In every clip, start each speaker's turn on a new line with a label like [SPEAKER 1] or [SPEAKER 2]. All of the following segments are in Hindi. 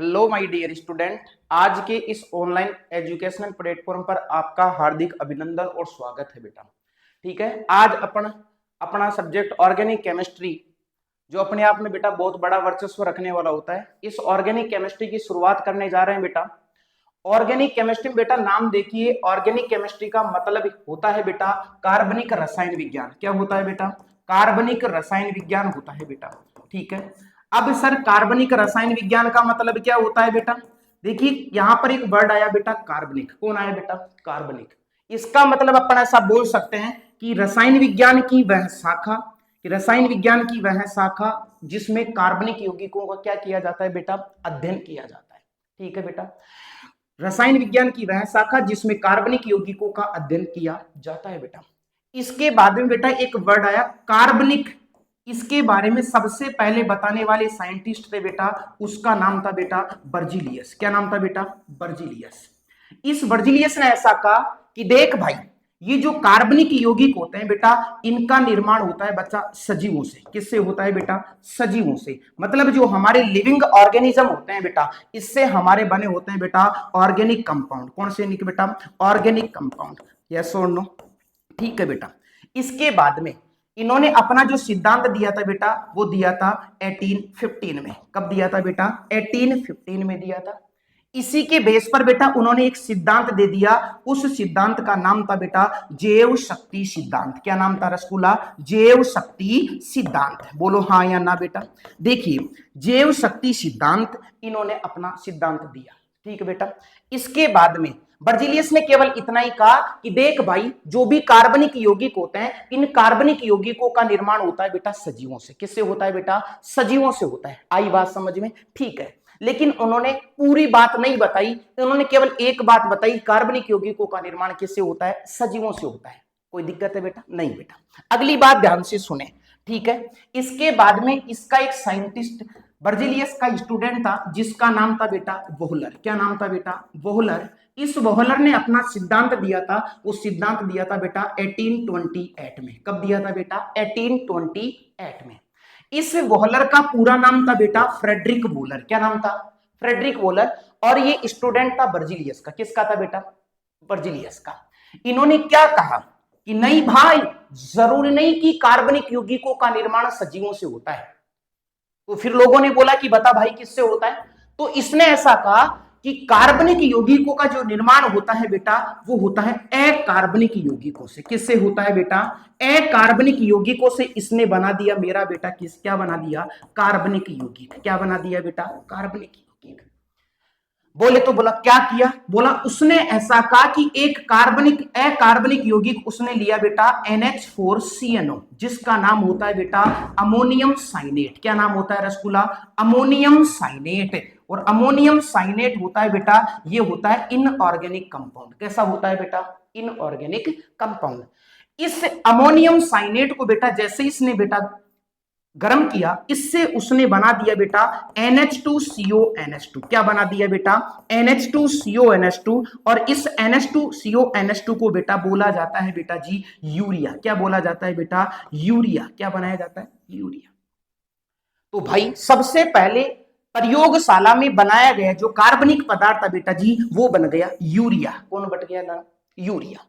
[SPEAKER 1] हेलो माय डियर स्टूडेंट, आज के इस ऑनलाइन एजुकेशनल प्लेटफॉर्म पर आपका हार्दिक अभिनंदन और स्वागत है बेटा। ठीक है, आज अपना सब्जेक्ट ऑर्गेनिक केमिस्ट्री जो अपने आप में बेटा बहुत बड़ा वर्चस्व रखने वाला होता है, इस ऑर्गेनिक केमिस्ट्री की शुरुआत करने जा रहे हैं बेटा। ऑर्गेनिक केमिस्ट्री बेटा नाम देखिए, ऑर्गेनिक केमिस्ट्री का मतलब होता है बेटा कार्बनिक रसायन विज्ञान। क्या होता है बेटा? कार्बनिक रसायन विज्ञान होता है बेटा। ठीक है, अब सर कार्बनिक रसायन विज्ञान का मतलब क्या होता है बेटा? देखिए यहां पर एक वर्ड आया बेटा कार्बनिक। कौन आया बेटा? कार्बनिक। इसका मतलब अपन ऐसा बोल सकते हैं कि रसायन विज्ञान की वह शाखा, जिसमें कार्बनिक यौगिकों का क्या किया जाता है बेटा? अध्ययन किया जाता है। ठीक है बेटा, रसायन विज्ञान की वह शाखा जिसमें कार्बनिक यौगिकों का अध्ययन किया जाता है बेटा। इसके बाद में बेटा एक वर्ड आया कार्बनिक। इसके बारे में सबसे पहले बताने वाले साइंटिस्ट थे बेटा, उसका नाम था बेटा बर्जीलियस। क्या नाम था बेटा? बर्जीलियस। इस बर्जीलियस ने ऐसा कहा कि देख भाई, ये जो कार्बनिक यौगिक होते हैं बेटा, इनका निर्माण होता है बच्चा सजीवों से। किससे होता है बेटा? सजीवों से। मतलब जो हमारे लिविंग ऑर्गेनिज्म होते हैं बेटा, इससे हमारे बने होते हैं बेटा ऑर्गेनिक कंपाउंड। कौन से बेटा? Organic compound. यस और नो? ठीक है बेटा। इसके बाद में इन्होंने अपना जो सिद्धांत दिया था बेटा, वो दिया था 1815 में। कब दिया था बेटा? 1815 में दिया था। इसी के बेस पर बेटा उन्होंने एक सिद्धांत दे दिया। उस सिद्धांत का नाम था बेटा जैव शक्ति सिद्धांत। क्या नाम था रसगुल्ला? जैव शक्ति सिद्धांत। बोलो हाँ या ना बेटा। देखिए जैव शक्ति सिद्धांत इन्होंने अपना सिद्धांत दिया। ठीक है बेटा। इसके बाद में बर्जीलियस ने केवल इतना ही कहा कि देख भाई, जो भी कार्बनिक यौगिक होते हैं, इन कार्बनिक यौगिकों का निर्माण होता है बेटा सजीवों से। किससे होता है बेटा? सजीवों से होता है। आई बात समझ में? ठीक है, लेकिन उन्होंने पूरी बात नहीं बताई। उन्होंने केवल एक बात बताई, कार्बनिक यौगिकों का निर्माण किससे होता है? सजीवों से होता है। कोई दिक्कत है बेटा? नहीं बेटा। अगली बात ध्यान से सुने। ठीक है, इसके बाद में इसका एक साइंटिस्ट बर्जीलियस का स्टूडेंट था जिसका नाम था बेटा वोहलर। क्या नाम था बेटा? वोहलर। इस वोहलर ने अपना सिद्धांत दिया था। वो सिद्धांत दिया था बेटा 1828 में। कब दिया था बेटा? 1828 में। इस वोहलर का पूरा नाम था बेटा फ्रेडरिक वोहलर। क्या नाम था? Friedrich Wohler. और ये स्टूडेंट था बर्जीलियस का। किसका था बेटा? बर्जीलियस का। इन्होंने क्या कहा कि नहीं भाई, जरूरी नहीं कि कार्बनिक यौगिकों का निर्माण सजीवों से होता है। तो फिर लोगों ने बोला कि बता भाई किससे होता है? तो इसने ऐसा कहा कि कार्बनिक यौगिकों का जो निर्माण होता है बेटा, वो होता है अकार्बनिक यौगिकों से। किससे होता है बेटा? अकार्बनिक यौगिकों से। इसने बना दिया मेरा बेटा क्या बना दिया? कार्बनिक यौगिक। क्या बना दिया बेटा? कार्बनिक यौगिक। बोले तो बोला क्या किया? बोला उसने ऐसा कहा कि एक अकार्बनिक यौगिक उसने लिया बेटा NH4CNO, जिसका नाम होता है बेटा अमोनियम साइनेट। क्या नाम होता है रसगुल्ला? Ammonium cyanate. और अमोनियम साइनेट होता है बेटा, ये होता है इनऑर्गेनिक कंपाउंड। कैसा होता है बेटा? Inorganic compound. इस अमोनियम साइनेट को बेटा जैसे इसने बेटा गर्म किया, इससे उसने बना दिया बेटा NH2CONH2। क्या बना दिया बेटा? NH2CONH2। और इस NH2CONH2 को बेटा बोला जाता है बेटा जी यूरिया। क्या बोला जाता है बेटा? यूरिया। क्या बनाया जाता है? यूरिया। तो भाई सबसे पहले प्रयोगशाला में बनाया गया जो कार्बनिक पदार्थ था बेटा जी, वो बन गया यूरिया। कौन बन गया ना? यूरिया।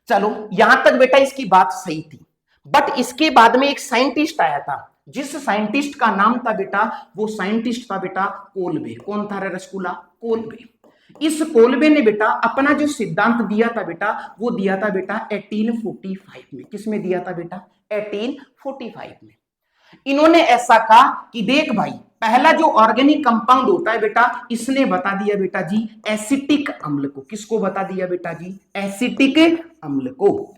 [SPEAKER 1] चलो यहां तक बेटा इसकी बात सही थी। बट इसके बाद में एक साइंटिस्ट आया था, जिस साइंटिस्ट का नाम था बेटा, वो साइंटिस्ट था बेटा कोलबे। कौन था रसगुल्ला? कोलबे। इस कोलबे ने बेटा अपना जो सिद्धांत दिया था बेटा, वो दिया था बेटा 1845 में। किसमें दिया था बेटा? 1845 में। इन्होंने ऐसा कहा कि देख भाई, पहला जो ऑर्गेनिक कंपाउंड होता है बेटा, इसने बता दिया बेटा जी एसिटिक अम्ल को। किसको बता दिया बेटा जी? एसिटिक अम्ल को।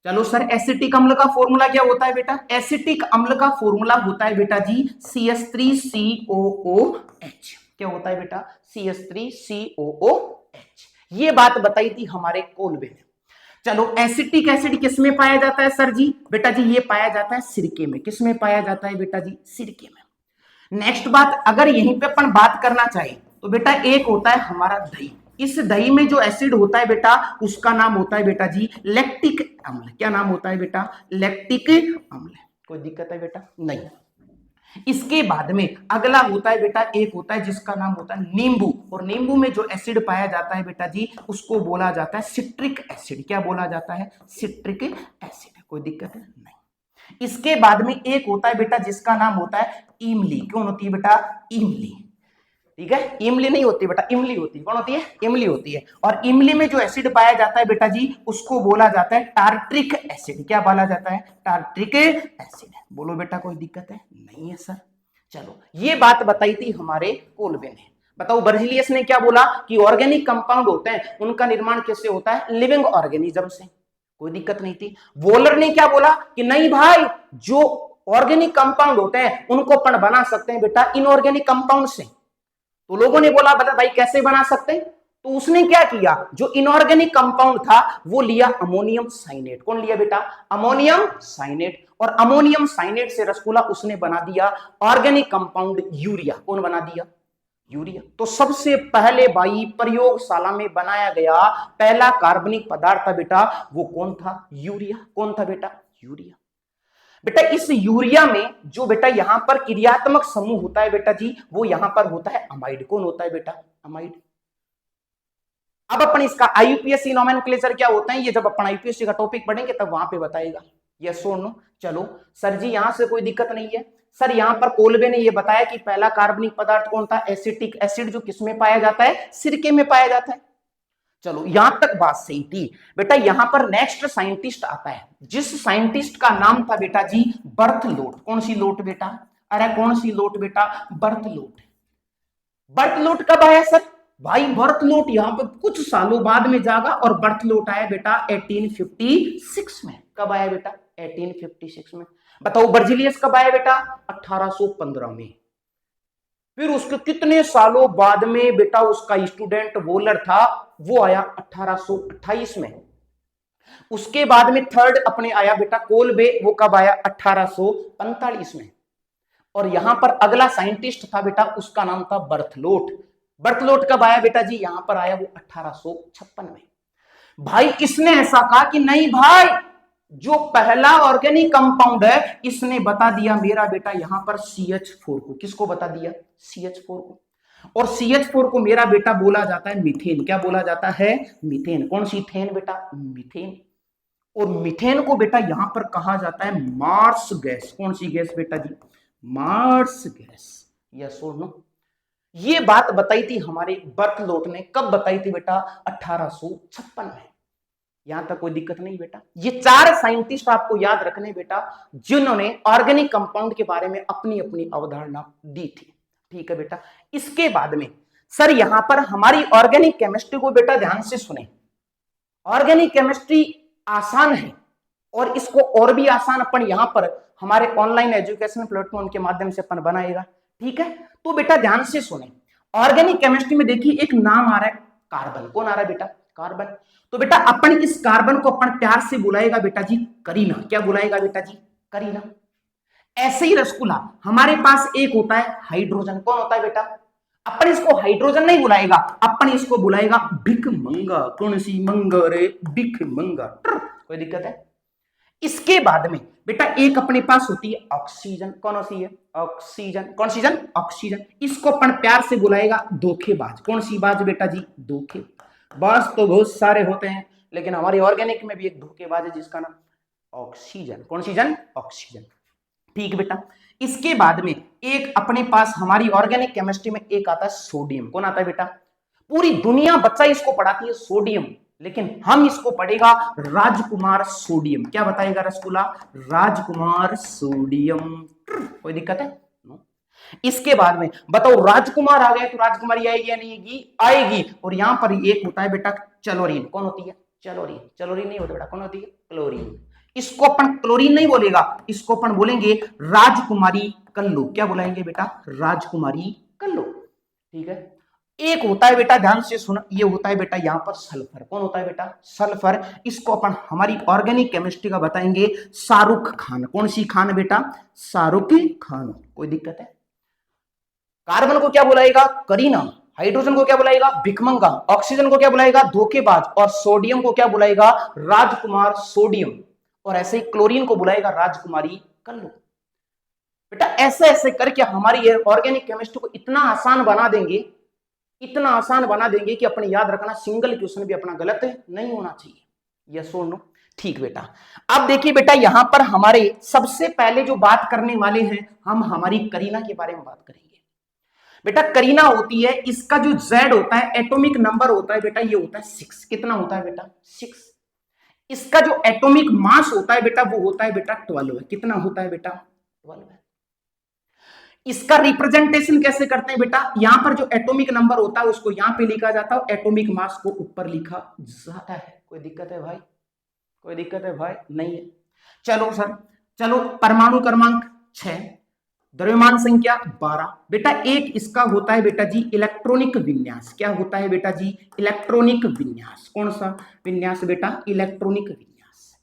[SPEAKER 1] चलो सर, एसिटिक अम्ल का फॉर्मूला क्या होता है बेटा? एसिटिक अम्ल का फॉर्मूला होता है बेटा जी CH3COOH। क्या होता है बेटा? CH3COOH। ये बात बताई थी हमारे कोलबे ने। चलो एसिटिक एसिड किस में पाया जाता है सर जी? बेटा जी ये पाया जाता है सिरके में। किस में पाया जाता है बेटा जी? सिरके में। नेक्स्ट बात, अगर यहीं पे अपन बात करना चाहे तो बेटा एक होता है हमारा दही। इस दही में जो एसिड होता है बेटा, उसका नाम होता है बेटा जी लैक्टिक अम्ल। क्या नाम होता है बेटा? लैक्टिक अम्ल। कोई दिक्कत है बेटा? नहीं। इसके बाद में अगला होता है बेटा, एक होता है जिसका नाम होता है नींबू, और नींबू में जो एसिड पाया जाता है बेटा जी उसको बोला जाता है सिट्रिक एसिड। क्या बोला जाता है? Citric acid. कोई दिक्कत है? नहीं। इसके बाद में एक होता है बेटा जिसका नाम होता है इमली। कौन होती है बेटा? इमली। ठीक है, इमली नहीं होती बेटा, इमली होती है। कौन होती है? इमली होती है। और इमली में जो एसिड पाया जाता है बेटा जी उसको बोला जाता है टार्ट्रिक एसिड। क्या बोला जाता है? Tartaric acid. बोलो बेटा, कोई दिक्कत है? नहीं है सर। चलो, ये बात बताई थी हमारे कोलबे ने। बताओ बर्जिलियस ने क्या बोला कि ऑर्गेनिक कंपाउंड होते हैं उनका निर्माण कैसे होता है? लिविंग ऑर्गेनिज्म से। कोई दिक्कत नहीं थी। वोलर ने क्या बोला कि नहीं भाई, जो ऑर्गेनिक कंपाउंड होते हैं उनको अपन बना सकते हैं बेटा इनऑर्गेनिक कंपाउंड से। तो लोगों ने बोला बता भाई कैसे बना सकते हैं? तो उसने क्या किया, जो इनऑर्गेनिक कंपाउंड था वो लिया अमोनियम साइनेट। कौन लिया बेटा? Ammonium cyanate. और अमोनियम साइनेट से रसगुल्ला उसने बना दिया ऑर्गेनिक कंपाउंड यूरिया। कौन बना दिया? यूरिया। तो सबसे पहले भाई प्रयोगशाला में बनाया गया पहला कार्बनिक पदार्थ था बेटा, वो कौन था? यूरिया। कौन था बेटा? यूरिया। बेटा इस यूरिया में जो बेटा यहां पर क्रियात्मक समूह होता है बेटा जी वो यहां पर होता है अमाइड। कौन होता है बेटा? अमाइड। अब अपन इसका आईयूपीएसी नोमेनक्लेचर क्या होता है ये जब अपन आईयूपीएसी का टॉपिक पढ़ेंगे तब वहां पे बताएगा। यस और नो? चलो सर जी यहां से कोई दिक्कत नहीं है। सर यहां पर कोलबे ने ये बताया कि पहला कार्बनिक पदार्थ कौन था? एसिटिक एसिड, जो किसमें पाया जाता है? सिरके में पाया जाता है। चलो यहां तक बात सही थी। बेटा यहां पर नेक्स्ट साइंटिस्ट आता है, जिस साइंटिस्ट का नाम था बेटा जी बर्थलोट। कौन सी लोट बेटा? अरे कौन सी लोट बेटा? बर्थलोट। बर्थलोट कब आया सर? भाई बर्थलोट यहां पर कुछ सालों बाद में जागा, और बर्थलोट आया बेटा 1856 में। कब आया बेटा? 1856 में। बताओ बर्जिलियस कब आया बेटा? 1815 में। फिर उसके कितने सालों बाद में बेटा उसका स्टूडेंट वोलर था वो आया 1828 में। उसके बाद में थर्ड अपने आया बेटा कोलबे, वो कब आया? 1845 में। और यहां पर अगला साइंटिस्ट था बेटा उसका नाम था बर्थलोट। बर्थलोट कब आया बेटा जी? यहां पर आया वो 1856 में। भाई इसने ऐसा कहा कि नहीं भाई, जो पहला ऑर्गेनिक कंपाउंड है इसने बता दिया मेरा बेटा यहां पर CH4 को। किसको बता दिया? CH4 को। और CH4 को मेरा बेटा बोला जाता है मीथेन। क्या बोला जाता है? मीथेन। कौन सी थेन बेटा? मीथेन। और मीथेन को बेटा यहां पर कहा जाता है मार्स गैस। कौन सी गैस बेटा जी? Marsh gas. यस और नो? ये बात बताई थी हमारे बर्थलोट ने। कब बताई थी बेटा? 1856 में। यहां तक कोई दिक्कत नहीं बेटा। ये चार साइंटिस्ट आपको याद रखने बेटा जिन्होंने ऑर्गेनिक कंपाउंड के बारे में अपनी अपनी अवधारणा दी थी। ठीक है बेटा। इसके बाद में सर यहां पर हमारी ऑर्गेनिक केमिस्ट्री को बेटा ध्यान से सुने। ऑर्गेनिक केमिस्ट्री आसान है, और इसको और भी आसान अपन यहां पर हमारे ऑनलाइन एजुकेशन प्लेटफॉर्म के माध्यम से अपन बनाएगा। ठीक है, तो बेटा ध्यान से सुने। ऑर्गेनिक केमिस्ट्री में देखिए एक नाम आ रहा है कार्बन। कौन आ रहा है बेटा? कार्बन। तो बेटा अपन इस कार्बन को अपन प्यार से बुलाएगा बेटा जी करीना। क्या बुलाएगा बेटा जी? करीना। ऐसे ही रसगुल्ला हमारे पास एक होता है हाइड्रोजन। कौन होता है बेटा? अपन इसको हाइड्रोजन नहीं बुलाएगा, अपन इसको बुलाएगा भिखमंगा। कौन सी मंगा रे? भिखमंगा। कोई दिक्कत है? इसके बाद में बेटा एक अपने पास होती है ऑक्सीजन। कौन होती है? ऑक्सीजन। कौन सी जन? ऑक्सीजन। इसको अपन प्यार से बुलाएगा धोखेबाज। कौन सी बाज बेटा जी? धोखे बाज तो बहुत सारे होते हैं, लेकिन हमारी ऑर्गेनिक में भी एक धोखेबाज है जिसका नाम ऑक्सीजन। कौन सी जन? ऑक्सीजन। ठीक बेटा। इसके बाद में एक अपने पास हमारी ऑर्गेनिक केमिस्ट्री में एक आता है सोडियम। कौन आता है बेटा? पूरी दुनिया बच्चा इसको पढ़ाती है सोडियम, लेकिन हम इसको पढ़ेगा राजकुमार सोडियम। क्या बताएगा रसगुल्ला? राजकुमार सोडियम। कोई दिक्कत है? नो। इसके बाद में बताओ राजकुमार आ गया तो राजकुमारी आएगी या नहीं आएगी? आएगी। और यहां पर एक होता है बेटा क्लोरीन। कौन होती है? क्लोरीन। क्लोरीन नहीं होता बेटा, कौन होती है? क्लोरीन। इसको अपन क्लोरीन नहीं बोलेगा, इसको अपन बोलेंगे राजकुमारी कल्लू। क्या बुलाएंगे बेटा? राजकुमारी कल्लू। ठीक है। एक होता है बेटा ध्यान से सुन, ये होता है बेटा यहां पर सल्फर। कौन होता है बेटा? सल्फर। इसको अपन हमारी ऑर्गेनिक केमिस्ट्री का बताएंगे शाहरुख खान। कौन सी खान बेटा? शाहरुख खान। कोई दिक्कत है? कार्बन को क्या बुलाएगा? करीना। हाइड्रोजन को क्या बुलाएगा? भिखमंगा। ऑक्सीजन को क्या बुलाएगा? धोखेबाज। और सोडियम को क्या बुलाएगा? राजकुमार सोडियम। और ऐसे ही क्लोरीन को बुलाएगा राजकुमारी कल्लू। बेटा ऐसे ऐसे करके हमारी ऑर्गेनिक केमिस्ट्री को इतना आसान बना देंगे, इतना आसान बना देंगे कि अपने याद रखना सिंगल क्वेश्चन भी अपना गलत नहीं होना चाहिए। यस और नो? ठीक बेटा। अब देखिए बेटा यहां पर हमारे सबसे पहले जो बात करने वाले हैं हम हमारी करीना के बारे में बात करेंगे। बेटा करीना होती है, इसका जो Z होता है एटॉमिक नंबर होता है बेटा, ये होता है 6। कितना होता है बेटा? 6। इसका जो एटॉमिक मास होता है बेटा वो होता है बेटा 12 है। कितना होता है बेटा? 12 है। इसका रिप्रेजेंटेशन कैसे करते हैं बेटा? यहां पर जो एटॉमिक नंबर होता है उसको यहां पे लिखा जाता है, एटॉमिक मास को ऊपर लिखा जाता है। कोई दिक्कत है भाई? कोई दिक्कत है भाई? नहीं है। चलो सर, चलो परमाणु क्रमांक 6, द्रव्यमान संख्या 12। बेटा एक इसका होता है बेटा जी इलेक्ट्रॉनिक विन्यास। क्या होता है बेटा जी? इलेक्ट्रॉनिक विन्यास। कौन सा विन्यास बेटा? इलेक्ट्रॉनिक विन्यास।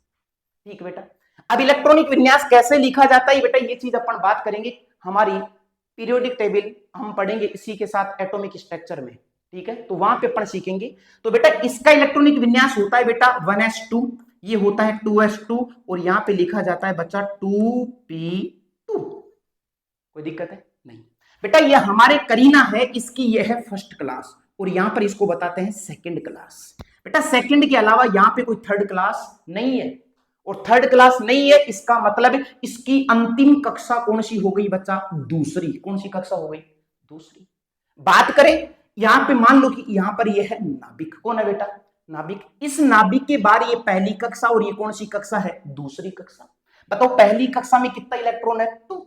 [SPEAKER 1] ठीक बेटा। अब इलेक्ट्रॉनिक विन्यास कैसे लिखा जाता है बेटा, ये चीज अपन बात करेंगे हमारी पीरियोडिक टेबल हम पढ़ेंगे इसी के साथ एटॉमिक स्ट्रक्चर में। ठीक है, तो वहां पे अपन सीखेंगे। तो बेटा इसका इलेक्ट्रॉनिक विन्यास होता है बेटा 1s2, ये होता है 2s2 और यहां पे लिखा जाता है बच्चा 2p2। कोई दिक्कत है? नहीं। बेटा ये हमारे करीना है, इसकी ये है फर्स्ट क्लास और यहां पर इसको बताते हैं सेकंड क्लास। बेटा सेकंड के अलावा यहां पे कोई थर्ड क्लास नहीं है, और थर्ड क्लास नहीं है इसका मतलब इसकी अंतिम कक्षा कौन सी हो गई बच्चा? दूसरी। कौन सी कक्षा हो गई? दूसरी। बात करें यहां पे, मान लो कि यहां पर ये है नाभिक। कौन है बेटा? नाभिक। इस नाभिक के बाद ये पहली कक्षा और ये कौन सी कक्षा है? दूसरी कक्षा। बताओ पहली कक्षा में कितना इलेक्ट्रॉन है? 2,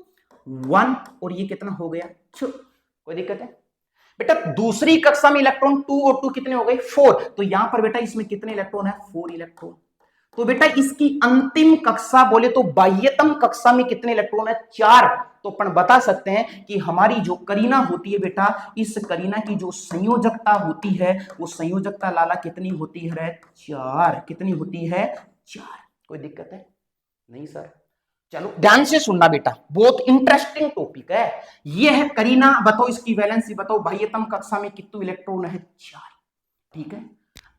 [SPEAKER 1] 1 और ये कितना हो गया? 2। कोई दिक्कत है? बेटा दूसरी कक्षा में इलेक्ट्रॉन 2 और 2 कितने हो गए? 4। तो यहां पर बेटा इसमें कितने इलेक्ट्रॉन है? 4 इलेक्ट्रॉन। तो बेटा इसकी अंतिम कक्षा बोले तो बाह्यतम कक्षा में कितने इलेक्ट्रॉन है? 4। तो अपन बता सकते हैं कि हमारी जो करीना होती है बेटा, इस करीना की जो संयोजकता होती है वो संयोजकता लाला कितनी होती है? 4। कितनी होती है? 4। कोई दिक्कत है? नहीं सर। चलो ध्यान से सुनना बेटा, बहुत इंटरेस्टिंग टॉपिक है। ये है करीना। बताओ इसकी वैलेंसी बताओ, बाह्यतम कक्षा में कितने इलेक्ट्रॉन है? 4। ठीक है।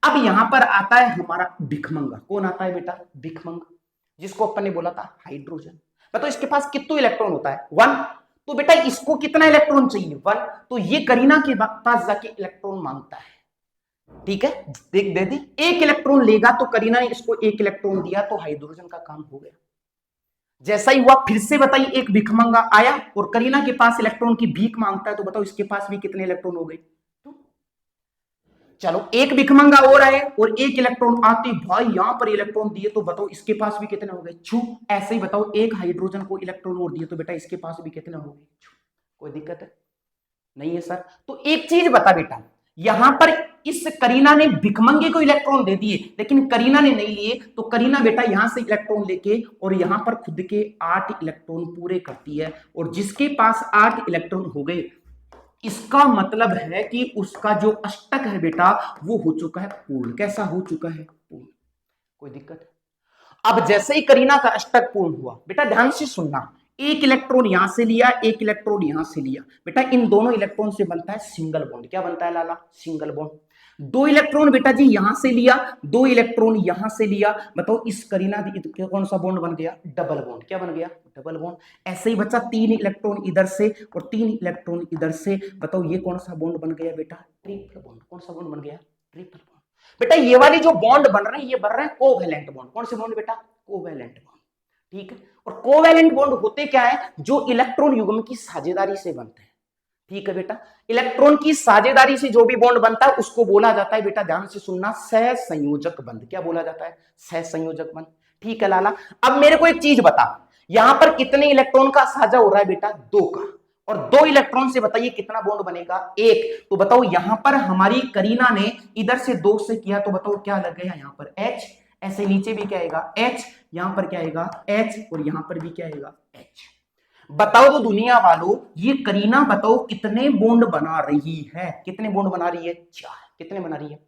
[SPEAKER 1] अब यहां पर आता है हमारा भिखमंगा। कौन आता है बेटा? भिखमंगा, जिसको अपन ने बोला था हाइड्रोजन। बताओ इसके पास कितने इलेक्ट्रॉन होता है? 1। तो बेटा इसको कितना इलेक्ट्रॉन चाहिए? 1। तो ये करीना के पास जाके इलेक्ट्रॉन मांगता है। ठीक है, देख दे दी। 1 इलेक्ट्रॉन लेगा तो करीना ने इसको 1 इलेक्ट्रॉन दिया तो हाइड्रोजन का काम हो गया। जैसा ही हुआ फिर से बताइए एक भिखमंगा आया और करीना के पास इलेक्ट्रॉन की भीख मांगता है, तो बताओ इसके पास भी कितने इलेक्ट्रॉन हो गए? चलो एक भिखमंगा और आए और 1 इलेक्ट्रॉन आते भाई यहां पर इलेक्ट्रॉन दिए, तो बताओ इसके पास भी कितने हो गए? छू। ऐसे ही बताओ एक हाइड्रोजन को इलेक्ट्रॉन और दिए तो बेटा इसके पास भी कितने हो गए? छू। कोई दिक्कत है? नहीं है सर। तो एक चीज बता बेटा, यहां पर इस करीना ने भिखमंगे को इलेक्ट्रॉन दे दिए लेकिन करीना ने नहीं लिए, तो करीना बेटा यहां से इलेक्ट्रॉन लेके और यहां पर खुद के 8 इलेक्ट्रॉन पूरे करती है, और जिसके पास 8 इलेक्ट्रॉन हो गए इसका मतलब है कि उसका जो अष्टक है बेटा वो हो चुका है पूर्ण। कैसा हो चुका है? पूर्ण। कोई दिक्कत है? अब जैसे ही करीना का अष्टक पूर्ण हुआ, बेटा ध्यान से सुनना, 1 इलेक्ट्रॉन यहां से लिया, 1 इलेक्ट्रॉन यहां से लिया। बेटा इन दोनों इलेक्ट्रॉन से बनता है सिंगल बॉन्ड। क्या बनता है लाला? Single bond. 2 इलेक्ट्रॉन बेटा जी यहां से लिया, 2 इलेक्ट्रॉन यहां से लिया। बताओ इस करीना कौन सा बॉन्ड बन गया? Double bond. क्या बन गया? Double bond. ऐसे ही बच्चा 3 इलेक्ट्रॉन इधर से और 3 इलेक्ट्रॉन इधर से। बताओ ये कौन सा बॉन्ड बन गया बेटा? Triple bond. कौन सा बॉन्ड बन गया? Triple bond. बेटा ये वाली जो बॉन्ड बन रहे हैं ये बन रहे हैं कोवैलेंट बॉन्ड। कौन से बॉन्ड बेटा? Covalent bond. ठीक है। और कोवैलेंट बॉन्ड होते क्या है? जो इलेक्ट्रॉन युग्म की साझेदारी से बनते हैं। ठीक है बेटा। इलेक्ट्रॉन की साझेदारी से जो भी बॉन्ड बनता है उसको बोला जाता है बेटा, ध्यान से सुनना, सहसंयोजक बंध। क्या बोला जाता है? सहसंयोजक बंध। ठीक है लाला। अब मेरे को एक चीज बता, यहां पर कितने इलेक्ट्रॉन का साझा हो रहा है बेटा? 2 का। और 2 इलेक्ट्रॉन से बताइए कितना बॉन्ड बनेगा? 1। तो बताओ यहां पर हमारी करीना ने इधर से 2 से किया तो बताओ क्या लग गया यहां पर? H। ऐसे नीचे भी क्या आएगा? H। यहां पर क्या आएगा? H। और यहां पर भी क्या आएगा? H। बताओ तो दुनिया वालों, ये करीना बताओ कितने बॉन्ड बना रही है? कितने बॉन्ड बना रही है? 4। कितने बना रही है?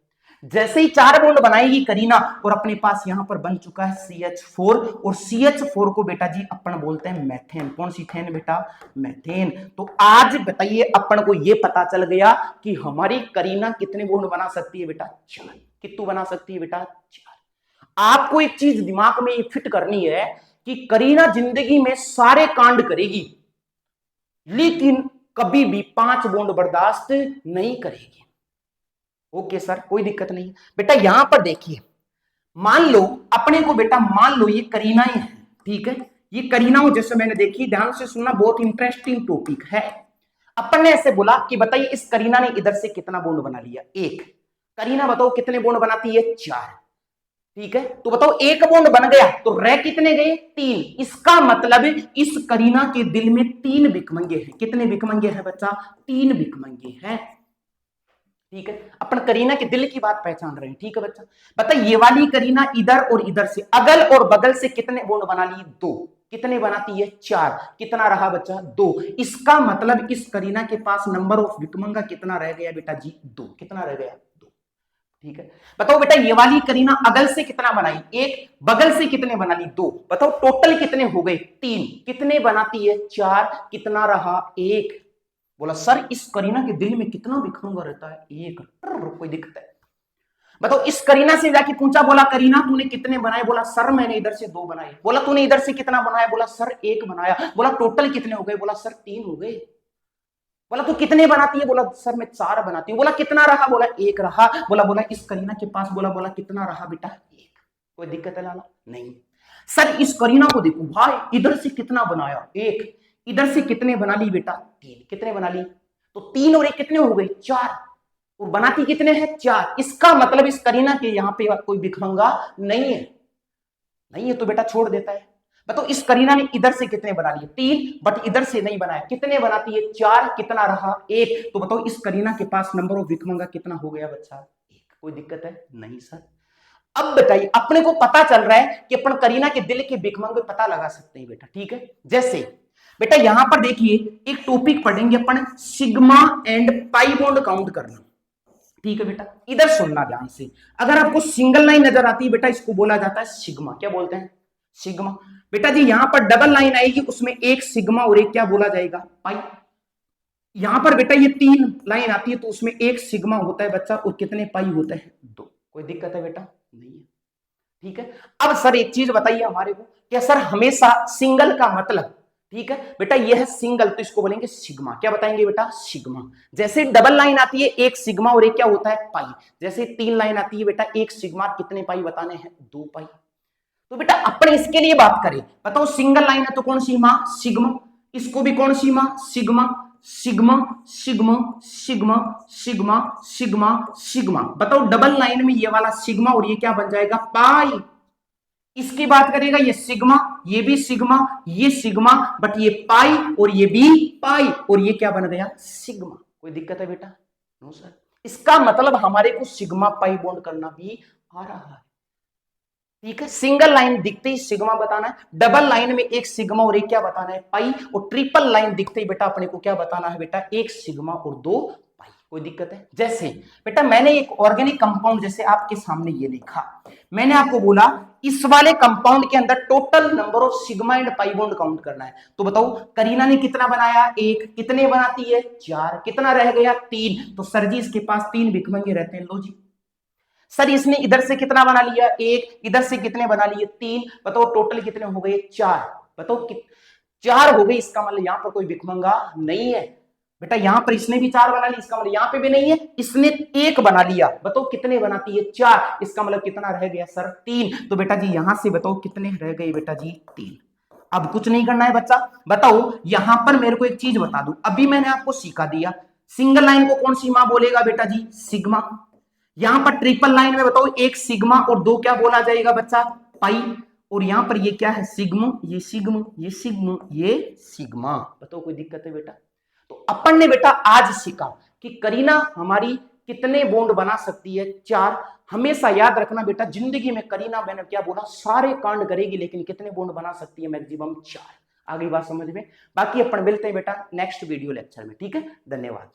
[SPEAKER 1] जैसे ही 4 बॉन्ड बनाएगी करीना और अपने पास यहां पर बन चुका है CH4, और CH4 को बेटा जी अपन बोलते हैं मैथेन। कौन सी थेन बेटा? मैथेन। तो आज बताइए अपन को ये पता चल गया कि हमारी करीना कितने बॉन्ड बना सकती है बेटा? 4। कितने बना सकती है बेटा? 4। आपको एक चीज दिमाग में फिट करनी है कि करीना जिंदगी में सारे कांड करेगी लेकिन कभी भी 5 बॉन्ड बर्दाश्त नहीं करेगी। ओके सर, कोई दिक्कत नहीं। बेटा यहां पर देखिए, मान लो अपने को, बेटा मान लो ये करीनाएं हैं, ठीक है, ये करीनाओं जैसे मैंने देखी, ध्यान से सुनना, बहुत इंटरेस्टिंग टॉपिक है। अपन ने ऐसे बोला कि बताइए इस करीना ने इधर से कितना बॉन्ड बना लिया, एक। करीना बताओ कितने बॉन्ड बनाती है, 4, ठीक है। तो बताओ एक बॉन्ड बन गया तो रह कितने गए, 3। इसका मतलब इस करीना के दिल में 3 भिखमंगे हैं। कितने भिखमंगे हैं बच्चा, 3 भिखमंगे हैं, ठीक है। अपन करीना के दिल की बात पहचान रहे हैं, ठीक है बच्चा। बता ये वाली करीना इधर और इधर से, अगल और बगल से कितने बॉन्ड बना लिए, 2। कितने बनाती है, 4। कितना रहा बच्चा, 2। इसका मतलब इस करीना के पास नंबर ऑफ भिखमंगा कितना रह गया बेटा जी, 2। कितना रह गया, 2, ठीक है। बताओ बेटा ये वाली करीना अगल से कितना बनाई, 1। बगल से कितने बना ली, 2। बताओ टोटल कितने हो गए, 3। कितने बनाती है, 4। कितना रहा, 1। बोला सर इस करीना के दिल में कितना भिखमंगा रहता है, 1। कोई दिक्कत है। बताओ इस करीना से जाके पूछा, बोला करीना तूने कितने बनाए, बोला सर मैंने इधर से 2 बनाए। बोला तूने इधर से कितना बनाया, बोला सर 1 बनाया। बोला टोटल कितने हो गए, बोला सर 3 हो गए। बोला तू कितने बनाती है, बोला सर मैं 4 बनाती हूँ। बोला कितना रहा, बोला 1 रहा। बोला इस करीना के पास, बोला कितना रहा बेटा, 1। कोई दिक्कत है लाला, नहीं। सर इस करीना को देखो भाई, इधर से कितना बनाया, 1। इधर से कितने बना ली बेटा, 3। कितने बना ली, तो 3 और 1 कितने हो गए, 4। और बनाती कितने हैं, 4। इसका मतलब इस करीना के यहाँ पे कोई भिखमंगा नहीं है, नहीं है तो बेटा छोड़ देता है। बताओ इस करीना ने इधर से कितने बना लिए, 3, बट इधर से नहीं बनाया। कितने बनाती है, 4। कितना रहा, 1। तो बताओ इस करीना के पास नंबर ऑफ भिखमंगा कितना हो गया बच्चा, 1। कोई दिक्कत है, नहीं सर। अब बताइए अपने को पता चल रहा है कि अपन करीना के दिल के भिखमंगे पता लगा सकते हैं बेटा, ठीक है। जैसे बेटा यहां पर देखिए एक टॉपिक पढ़ेंगे अपन, sigma and pi bond count करना, ठीक है बेटा। इधर सुनना ध्यान से, अगर आपको सिंगल लाइन नजर आती है बेटा इसको बोला जाता है सिग्मा। क्या बोलते हैं, सिग्मा। बेटा जी यहां पर डबल लाइन आएगी उसमें एक सिग्मा और एक क्या बोला जाएगा, पाई। यहां पर बेटा ये 3 लाइन आती है तो उसमें एक सिग्मा होता है बच्चा और कितने पाई होते हैं, 2। कोई दिक्कत है बेटा, नहीं है, ठीक है। अब सर एक चीज बताइए हमारे को, क्या सर हमेशा सिंगल का मतलब, ठीक है बेटा ये है सिंगल तो इसको बोलेंगे सिग्मा। क्या बताएंगे बेटा, सिग्मा। जैसे डबल लाइन आती है एक सिग्मा और एक क्या होता है, पाई। जैसे 3 लाइन आती है बेटा एक सिग्मा, कितने पाई बताने हैं, 2 पाई। तो बेटा अपन इसके लिए बात करें, बताओ सिंगल लाइन है तो कौन सी मां, सिग्मा। इसको भी कौन सी मां, sigma. Sigma sigma sigma sigma sigma sigma. बताओ डबल लाइन में ये वाला सिग्मा और ये क्या बन जाएगा, पाई। इसकी बात करेगा ये सिग्मा, ये भी सिग्मा, ये सिग्मा, बट ये पाई और ये भी पाई और ये क्या बन गया, सिग्मा। कोई दिक्कत है बेटा, नो सर। इसका मतलब हमारे को सिग्मा पाई बॉन्ड करना भी आ रहा है, ठीक है। सिंगल लाइन दिखते ही सिग्मा बताना है, डबल लाइन में एक सिग्मा और एक क्या बताना है, पाई। और ट्रिपल लाइन दिखते ही बेटा अपने को क्या बताना है बेटा, एक सिग्मा और 2 पाई। कोई दिक्कत है। जैसे बेटा मैंने एक ऑर्गेनिक कंपाउंड जैसे आपके सामने ये लिखा, मैंने आपको बोला इस वाले कंपाउंड के अंदर total number of sigma and pi bond count करना है। तो बताओ करीना ने कितना बनाया, 1। कितने बनाती है, 4। कितना रह गया, 3। तो सर जी इसके पास 3 भिखमंगे रहते हैं, लो जी। सर इसने इधर से कितना बना लिया, 1। इधर से कितने बना लिए, 3। बताओ टोटल कितने हो गए, 4। बताओ 4 हो गए। इसका मतलब यहां पर कोई भिखमंगा नहीं है बेटा। यहां पर इसने भी 4 बना ली, इसका मतलब यहां पे भी नहीं है। इसने 1 बना लिया, बताओ कितने बनाती है, 4। इसका मतलब कितना रह गया सर, 3। तो बेटा जी यहां से बताओ कितने रह गए बेटा जी, 3। अब कुछ नहीं करना है बच्चा। बताओ यहां पर मेरे को एक चीज बता दो, अभी मैंने आपको सिखा दिया सिंगल लाइन को कौन सी मां बोलेगा बेटा जी, सिग्मा। यहां पर ट्रिपल लाइन में बताओ एक सिग्मा और 2 क्या बोला जाएगा बच्चा, पाई। और यहां पर ये क्या है, सिग्मा, ये सिग्मा, ये सिग्मा, ये सिग्मा। बताओ कोई दिक्कत है बेटा। तो अपन ने बेटा आज सीखा कि करीना हमारी कितने बॉन्ड बना सकती है, 4। हमेशा याद रखना बेटा जिंदगी में करीना, मैंने क्या बोला, सारे कांड करेगी लेकिन कितने बॉन्ड बना सकती है, मैक्सिमम 4। आगे बात समझ में। बाकी अपन मिलते हैं बेटा नेक्स्ट वीडियो लेक्चर में, ठीक है। धन्यवाद।